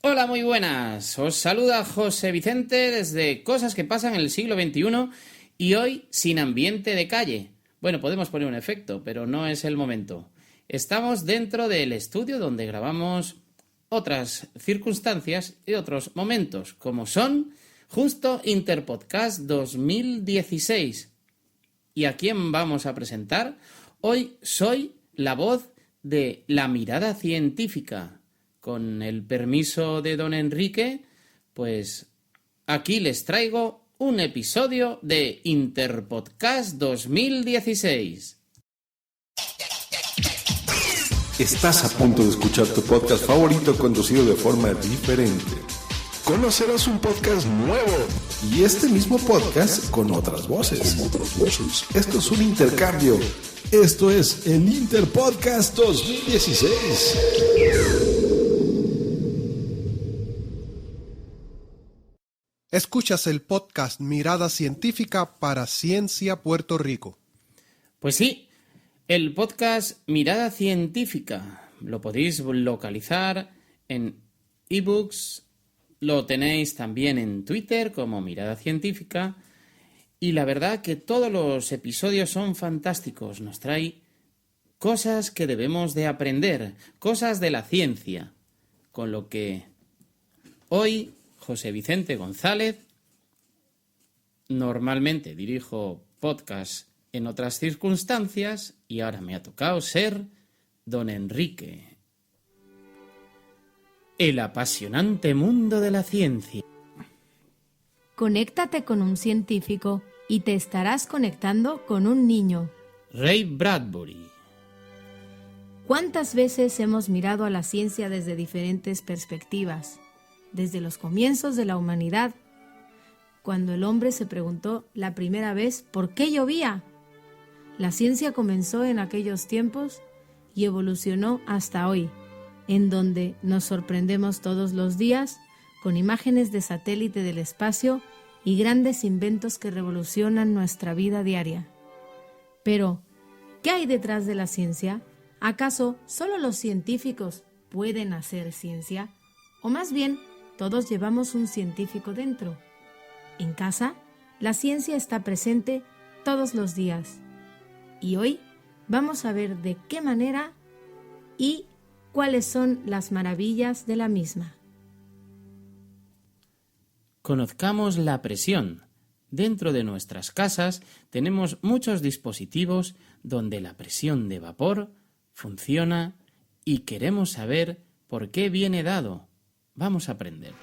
Hola, muy buenas. Os saluda José Vicente desde Cosas que pasan en el siglo XXI y hoy sin ambiente de calle. Bueno, podemos poner un efecto, pero no es el momento. Estamos dentro del estudio donde grabamos otras circunstancias y otros momentos, como son justo Interpodcast 2016. ¿Y a quién vamos a presentar? Hoy soy la voz de La Mirada Científica. Con el permiso de don Enrique, pues aquí les traigo un episodio de Interpodcast 2016. Estás a punto de escuchar tu podcast favorito conducido de forma diferente. Conocerás un podcast nuevo y este mismo podcast con otras voces. Esto es un intercambio. Esto es el Interpodcast 2016. Escuchas el podcast Mirada Científica para Ciencia Puerto Rico. Pues sí, el podcast Mirada Científica lo podéis localizar en ebooks, lo tenéis también en Twitter como Mirada Científica y la verdad que todos los episodios son fantásticos, nos trae cosas que debemos de aprender, cosas de la ciencia, con lo que hoy José Vicente González, normalmente dirijo podcast en otras circunstancias y ahora me ha tocado ser don Enrique. El apasionante mundo de la ciencia. Conéctate con un científico y te estarás conectando con un niño. Ray Bradbury. ¿Cuántas veces hemos mirado a la ciencia desde diferentes perspectivas? Desde los comienzos de la humanidad, cuando el hombre se preguntó la primera vez ¿por qué llovía? La ciencia comenzó en aquellos tiempos y evolucionó hasta hoy, en donde nos sorprendemos todos los días con imágenes de satélite del espacio y grandes inventos que revolucionan nuestra vida diaria. Pero, ¿qué hay detrás de la ciencia? ¿Acaso solo los científicos pueden hacer ciencia? O más bien, todos llevamos un científico dentro. En casa, la ciencia está presente todos los días. Y hoy vamos a ver de qué manera y cuáles son las maravillas de la misma. Conozcamos la presión. Dentro de nuestras casas tenemos muchos dispositivos donde la presión de vapor funciona y queremos saber por qué viene dado. Vamos a aprender.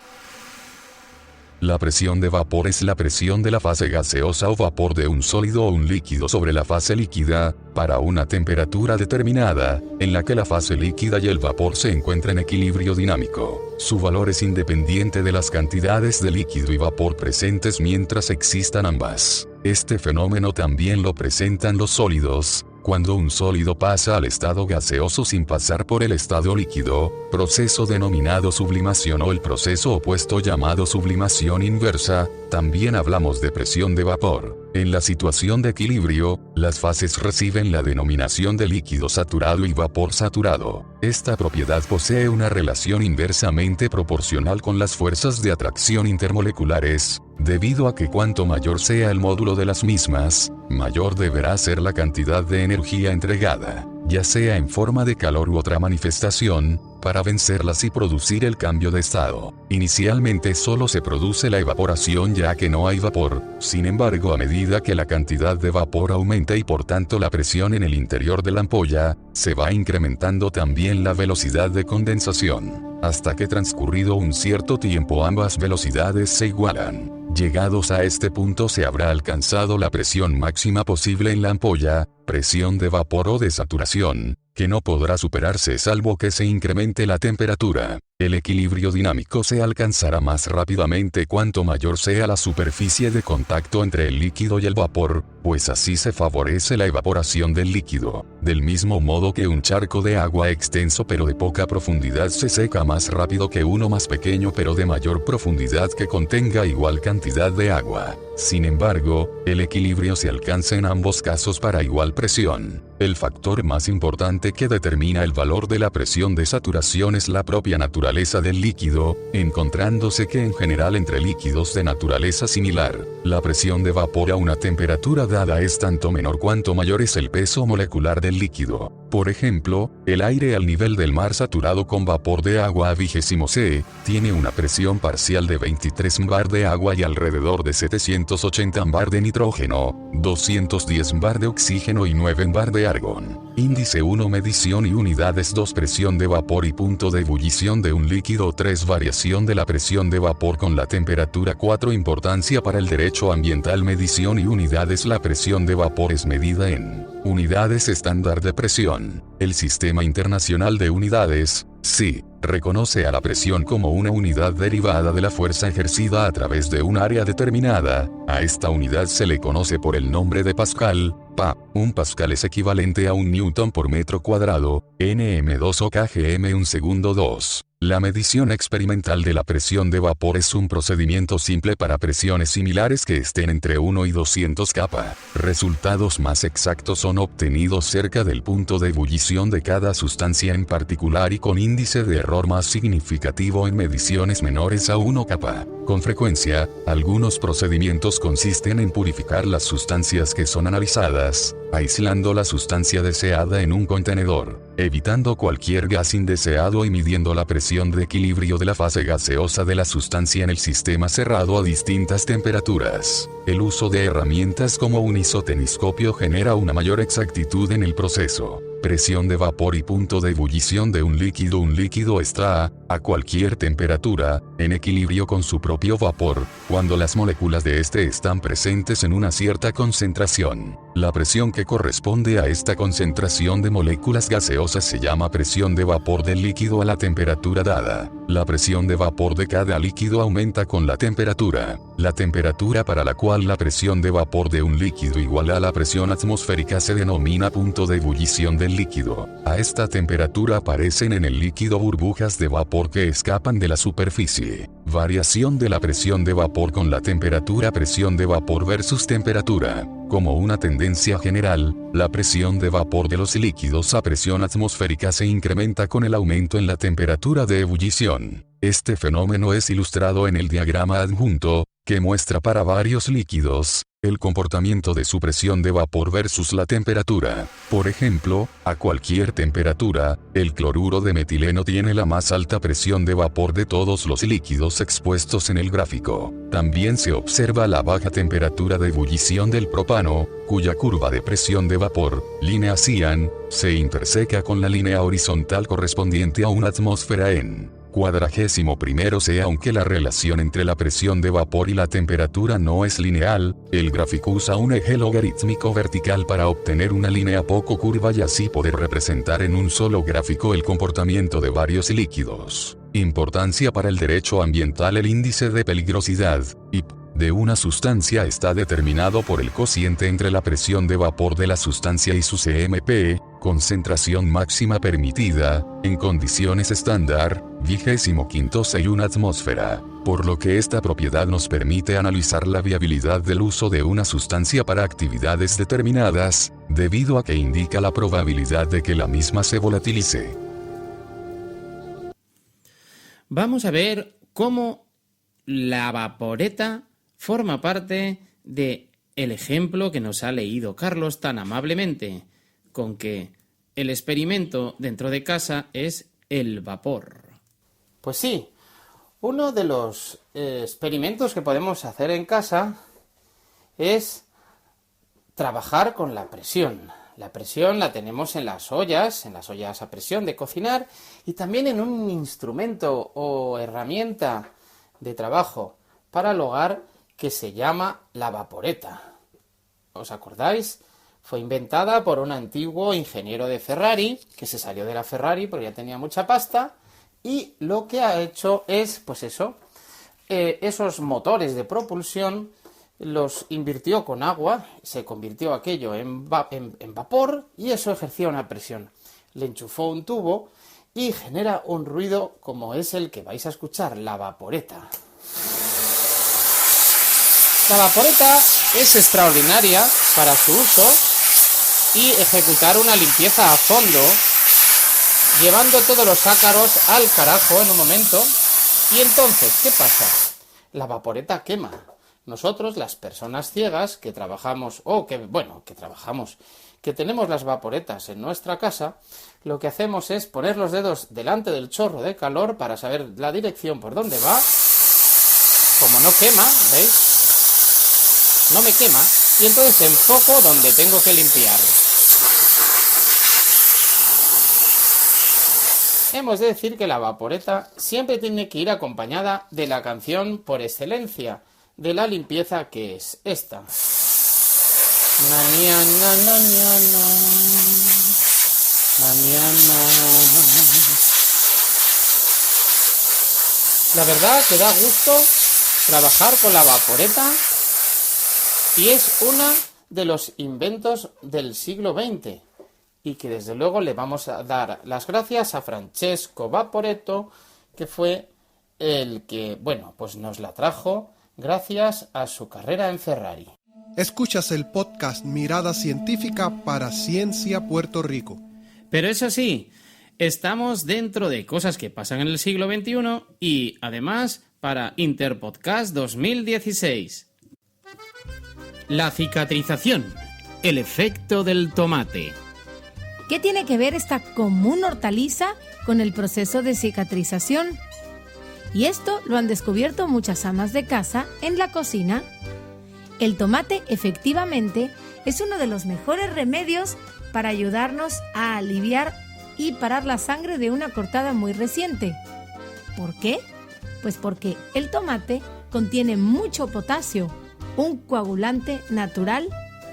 La presión de vapor es la presión de la fase gaseosa o vapor de un sólido o un líquido sobre la fase líquida, para una temperatura determinada, en la que la fase líquida y el vapor se encuentran en equilibrio dinámico. Su valor es independiente de las cantidades de líquido y vapor presentes mientras existan ambas. Este fenómeno también lo presentan los sólidos, cuando un sólido pasa al estado gaseoso sin pasar por el estado líquido, proceso denominado sublimación o el proceso opuesto llamado sublimación inversa. También hablamos de presión de vapor. En la situación de equilibrio, las fases reciben la denominación de líquido saturado y vapor saturado. Esta propiedad posee una relación inversamente proporcional con las fuerzas de atracción intermoleculares, debido a que cuanto mayor sea el módulo de las mismas, mayor deberá ser la cantidad de energía entregada, ya sea en forma de calor u otra manifestación, para vencerlas y producir el cambio de estado. Inicialmente solo se produce la evaporación ya que no hay vapor, sin embargo a medida que la cantidad de vapor aumenta y por tanto la presión en el interior de la ampolla, se va incrementando también la velocidad de condensación, hasta que transcurrido un cierto tiempo ambas velocidades se igualan. Llegados a este punto se habrá alcanzado la presión máxima posible en la ampolla, presión de vapor o de saturación, que no podrá superarse salvo que se incremente la temperatura. El equilibrio dinámico se alcanzará más rápidamente cuanto mayor sea la superficie de contacto entre el líquido y el vapor, pues así se favorece la evaporación del líquido. Del mismo modo que un charco de agua extenso pero de poca profundidad se seca más rápido que uno más pequeño pero de mayor profundidad que contenga igual cantidad de agua. Sin embargo, el equilibrio se alcanza en ambos casos para igual presión. El factor más importante que determina el valor de la presión de saturación es la propia naturaleza del líquido, encontrándose que en general entre líquidos de naturaleza similar, la presión de vapor a una temperatura dada es tanto menor cuanto mayor es el peso molecular del líquido. Por ejemplo, el aire al nivel del mar saturado con vapor de agua a 20 C, tiene una presión parcial de 23 bar de agua y alrededor de 780 bar de nitrógeno, 210 bar de oxígeno y 9 bar de argón. Índice 1 medición y unidades 2 presión de vapor y punto de ebullición de un líquido 3 variación de la presión de vapor con la temperatura 4 importancia para el derecho ambiental medición y unidades la presión de vapor es medida en unidades estándar de presión. El Sistema Internacional de Unidades, SI, reconoce a la presión como una unidad derivada de la fuerza ejercida a través de un área determinada. A esta unidad se le conoce por el nombre de Pascal, Pa. Un pascal es equivalente a un newton por metro cuadrado, nm2 o kgm un segundo 2. La medición experimental de la presión de vapor es un procedimiento simple para presiones similares que estén entre 1 y 200 kPa. Resultados más exactos son obtenidos cerca del punto de ebullición de cada sustancia en particular y con índice de error más significativo en mediciones menores a 1 kPa. Con frecuencia, algunos procedimientos consisten en purificar las sustancias que son analizadas, aislando la sustancia deseada en un contenedor, evitando cualquier gas indeseado y midiendo la presión de equilibrio de la fase gaseosa de la sustancia en el sistema cerrado a distintas temperaturas. El uso de herramientas como un isoteniscopio genera una mayor exactitud en el proceso. Presión de vapor y punto de ebullición de un líquido. Un líquido está, a cualquier temperatura, en equilibrio con su propio vapor, cuando las moléculas de este están presentes en una cierta concentración. La presión que corresponde a esta concentración de moléculas gaseosas se llama presión de vapor del líquido a la temperatura dada. La presión de vapor de cada líquido aumenta con la temperatura. La temperatura para la cual la presión de vapor de un líquido iguala a la presión atmosférica se denomina punto de ebullición del líquido. A esta temperatura aparecen en el líquido burbujas de vapor que escapan de la superficie. Variación de la presión de vapor con la temperatura. Presión de vapor versus temperatura. Como una tendencia general, la presión de vapor de los líquidos a presión atmosférica se incrementa con el aumento en la temperatura de ebullición. Este fenómeno es ilustrado en el diagrama adjunto, que muestra para varios líquidos el comportamiento de su presión de vapor versus la temperatura. Por ejemplo, a cualquier temperatura, el cloruro de metileno tiene la más alta presión de vapor de todos los líquidos expuestos en el gráfico. También se observa la baja temperatura de ebullición del propano, cuya curva de presión de vapor, línea cian, se interseca con la línea horizontal correspondiente a una atmósfera en 41 C. Aunque la relación entre la presión de vapor y la temperatura no es lineal, el gráfico usa un eje logarítmico vertical para obtener una línea poco curva y así poder representar en un solo gráfico el comportamiento de varios líquidos. Importancia para el derecho ambiental. El índice de peligrosidad, IP, de una sustancia está determinado por el cociente entre la presión de vapor de la sustancia y su CMP, concentración máxima permitida, en condiciones estándar, 25 C y una atmósfera, por lo que esta propiedad nos permite analizar la viabilidad del uso de una sustancia para actividades determinadas, debido a que indica la probabilidad de que la misma se volatilice. Vamos a ver cómo la vaporeta forma parte de el ejemplo que nos ha leído Carlos tan amablemente, con que el experimento dentro de casa es el vapor. Pues sí, uno de los experimentos que podemos hacer en casa es trabajar con la presión. La presión la tenemos en las ollas a presión de cocinar y también en un instrumento o herramienta de trabajo para el hogar que se llama la vaporeta. ¿Os acordáis? Fue inventada por un antiguo ingeniero de Ferrari, que se salió de la Ferrari porque ya tenía mucha pasta, y lo que ha hecho es, pues eso, esos motores de propulsión los invirtió con agua, se convirtió aquello en vapor y eso ejercía una presión. Le enchufó un tubo y genera un ruido como es el que vais a escuchar, la vaporeta. La vaporeta es extraordinaria para su uso y ejecutar una limpieza a fondo, llevando todos los ácaros al carajo en un momento. Y entonces, ¿qué pasa? La vaporeta quema. Nosotros, las personas ciegas que trabajamos, que tenemos las vaporetas en nuestra casa, lo que hacemos es poner los dedos delante del chorro de calor para saber la dirección por dónde va. Como no quema, ¿veis? No me quema, y entonces enfoco donde tengo que limpiar. Hemos de decir que la vaporeta siempre tiene que ir acompañada de la canción por excelencia de la limpieza, que es esta. La verdad que da gusto trabajar con la vaporeta y es uno de los inventos del siglo XX y que desde luego le vamos a dar las gracias a Francesco Vaporetto, que fue el que, pues nos la trajo gracias a su carrera en Ferrari. Escuchas el podcast Mirada Científica para Ciencia Puerto Rico. Pero eso sí, estamos dentro de cosas que pasan en el siglo XXI y además para Interpodcast 2016. La cicatrización, el efecto del tomate. ¿Qué tiene que ver esta común hortaliza con el proceso de cicatrización? Y esto lo han descubierto muchas amas de casa en la cocina. El tomate, efectivamente, es uno de los mejores remedios para ayudarnos a aliviar y parar la sangre de una cortada muy reciente. ¿Por qué? Pues porque el tomate contiene mucho potasio, un coagulante natural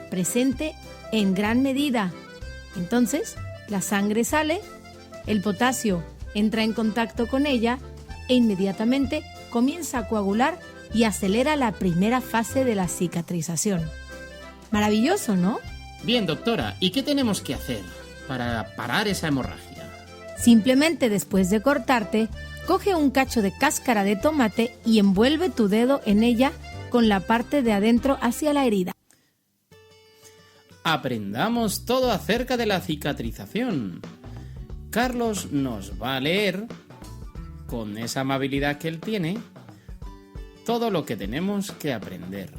presente en gran medida. Entonces, la sangre sale, el potasio entra en contacto con ella e inmediatamente comienza a coagular y acelera la primera fase de la cicatrización. Maravilloso, ¿no? Bien, doctora, ¿y qué tenemos que hacer para parar esa hemorragia? Simplemente después de cortarte, coge un cacho de cáscara de tomate y envuelve tu dedo en ella con la parte de adentro hacia la herida. Aprendamos todo acerca de la cicatrización. Carlos nos va a leer, con esa amabilidad que él tiene, todo lo que tenemos que aprender.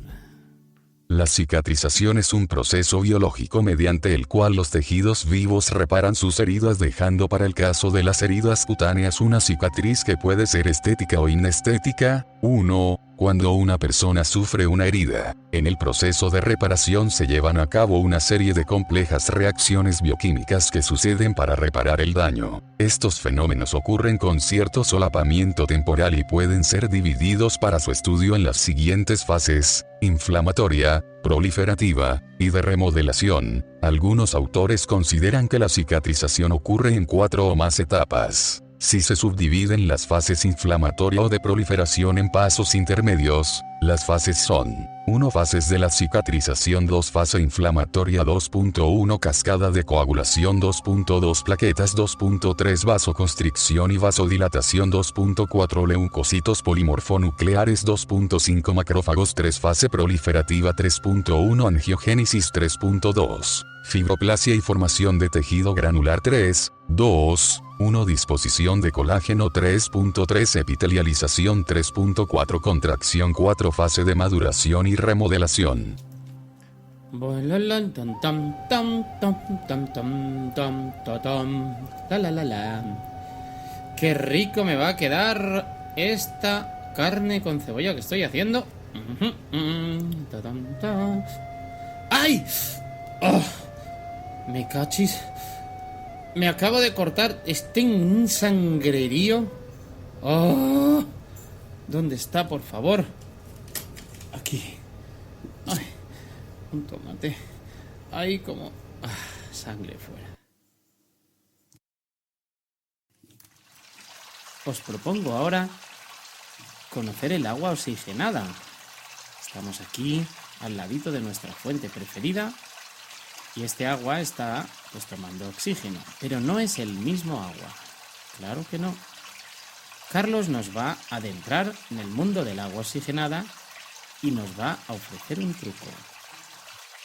La cicatrización es un proceso biológico mediante el cual los tejidos vivos reparan sus heridas, dejando para el caso de las heridas cutáneas una cicatriz que puede ser estética o inestética. 1. Cuando una persona sufre una herida, en el proceso de reparación se llevan a cabo una serie de complejas reacciones bioquímicas que suceden para reparar el daño. Estos fenómenos ocurren con cierto solapamiento temporal y pueden ser divididos para su estudio en las siguientes fases: inflamatoria, proliferativa, y de remodelación. Algunos autores consideran que la cicatrización ocurre en 4 o más etapas. Si se subdividen las fases inflamatoria o de proliferación en pasos intermedios, las fases son: 1. Fases de la cicatrización. 2. Fase inflamatoria. 2.1 Cascada de coagulación. 2.2 Plaquetas. 2.3 Vasoconstricción y vasodilatación. 2.4 Leucocitos polimorfonucleares. 2.5 Macrófagos. 3. Fase proliferativa. 3.1 Angiogénesis. 3.2 Fibroplasia y formación de tejido granular. 3.2.1 Disposición de colágeno. 3.3 Epitelialización. 3.4 Contracción. 4 Fase de maduración y remodelación. Qué rico me va a quedar esta carne con cebolla que estoy haciendo. ¡Ay! ¡Oh! Me cachis. Me acabo de cortar. Estoy en un sangrerío. ¡Oh! ¿Dónde está, por favor? Aquí. Ay, un tomate. Ahí como... sangre fuera. Os propongo ahora conocer el agua oxigenada. Estamos aquí, al ladito de nuestra fuente preferida, y este agua está pues tomando oxígeno, pero no es el mismo agua. Claro que no. Carlos nos va a adentrar en el mundo del agua oxigenada y nos va a ofrecer un truco.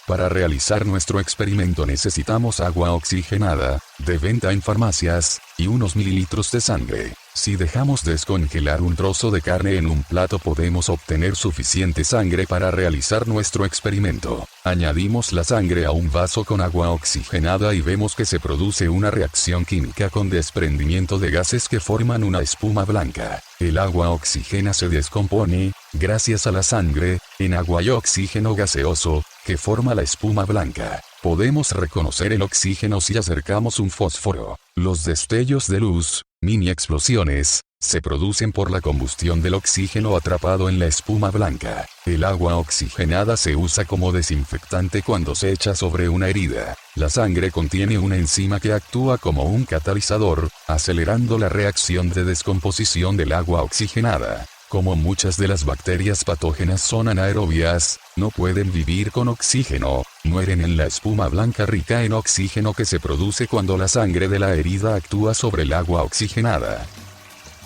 Para realizar nuestro experimento necesitamos agua oxigenada, de venta en farmacias, y unos mililitros de sangre. Si dejamos descongelar un trozo de carne en un plato podemos obtener suficiente sangre para realizar nuestro experimento. Añadimos la sangre a un vaso con agua oxigenada y vemos que se produce una reacción química con desprendimiento de gases que forman una espuma blanca. El agua oxigena se descompone, gracias a la sangre, en agua y oxígeno gaseoso, que forma la espuma blanca. Podemos reconocer el oxígeno si acercamos un fósforo. Los destellos de luz, mini explosiones, se producen por la combustión del oxígeno atrapado en la espuma blanca. El agua oxigenada se usa como desinfectante cuando se echa sobre una herida. La sangre contiene una enzima que actúa como un catalizador, acelerando la reacción de descomposición del agua oxigenada. Como muchas de las bacterias patógenas son anaerobias, no pueden vivir con oxígeno, mueren en la espuma blanca rica en oxígeno que se produce cuando la sangre de la herida actúa sobre el agua oxigenada.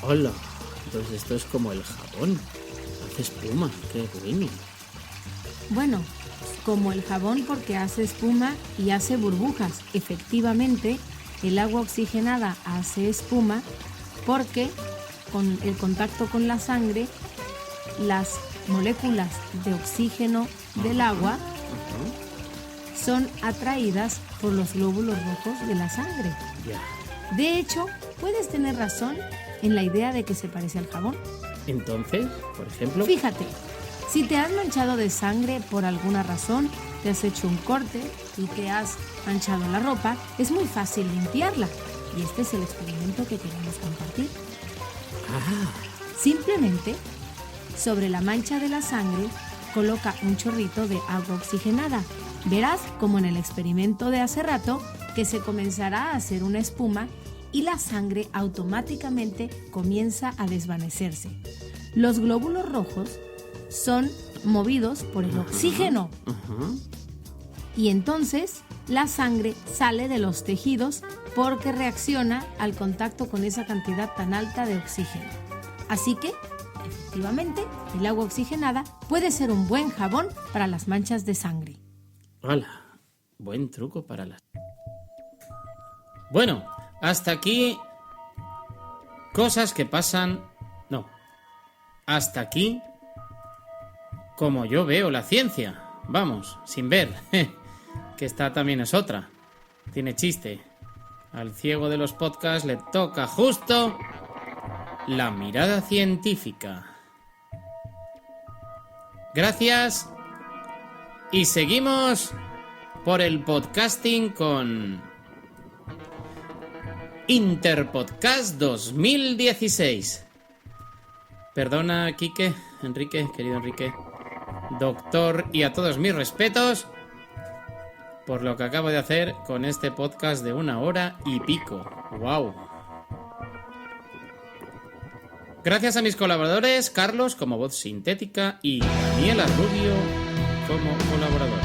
Hola, pues esto es como el jabón. Hace espuma, qué bueno. Bueno, como el jabón porque hace espuma y hace burbujas. Efectivamente, el agua oxigenada hace espuma porque con el contacto con la sangre, las moléculas de oxígeno del agua son atraídas por los glóbulos rojos de la sangre. Ya. De hecho, puedes tener razón en la idea de que se parece al jabón. Entonces, por ejemplo... Fíjate, si te has manchado de sangre por alguna razón, te has hecho un corte y te has manchado la ropa, es muy fácil limpiarla. Y este es el experimento que queremos compartir. Simplemente, sobre la mancha de la sangre, coloca un chorrito de agua oxigenada. Verás, como en el experimento de hace rato, que se comenzará a hacer una espuma y la sangre automáticamente comienza a desvanecerse. Los glóbulos rojos son movidos por el oxígeno. Y entonces la sangre sale de los tejidos porque reacciona al contacto con esa cantidad tan alta de oxígeno. Así que, efectivamente, el agua oxigenada puede ser un buen jabón para las manchas de sangre. ¡Hala! Buen truco para las... Bueno, hasta aquí... Cosas que pasan... No. Hasta aquí... Como yo veo la ciencia. Vamos, sin ver. Que esta también es otra. Tiene chiste. Al ciego de los podcasts le toca justo la mirada científica. Gracias. Y seguimos por el podcasting con Interpodcast 2016. Perdona, Quique, Enrique, querido Enrique, doctor, y a todos mis respetos por lo que acabo de hacer con este podcast de 1 hora y pico. ¡Wow! Gracias a mis colaboradores, Carlos como voz sintética y Daniela Rubio como colaborador.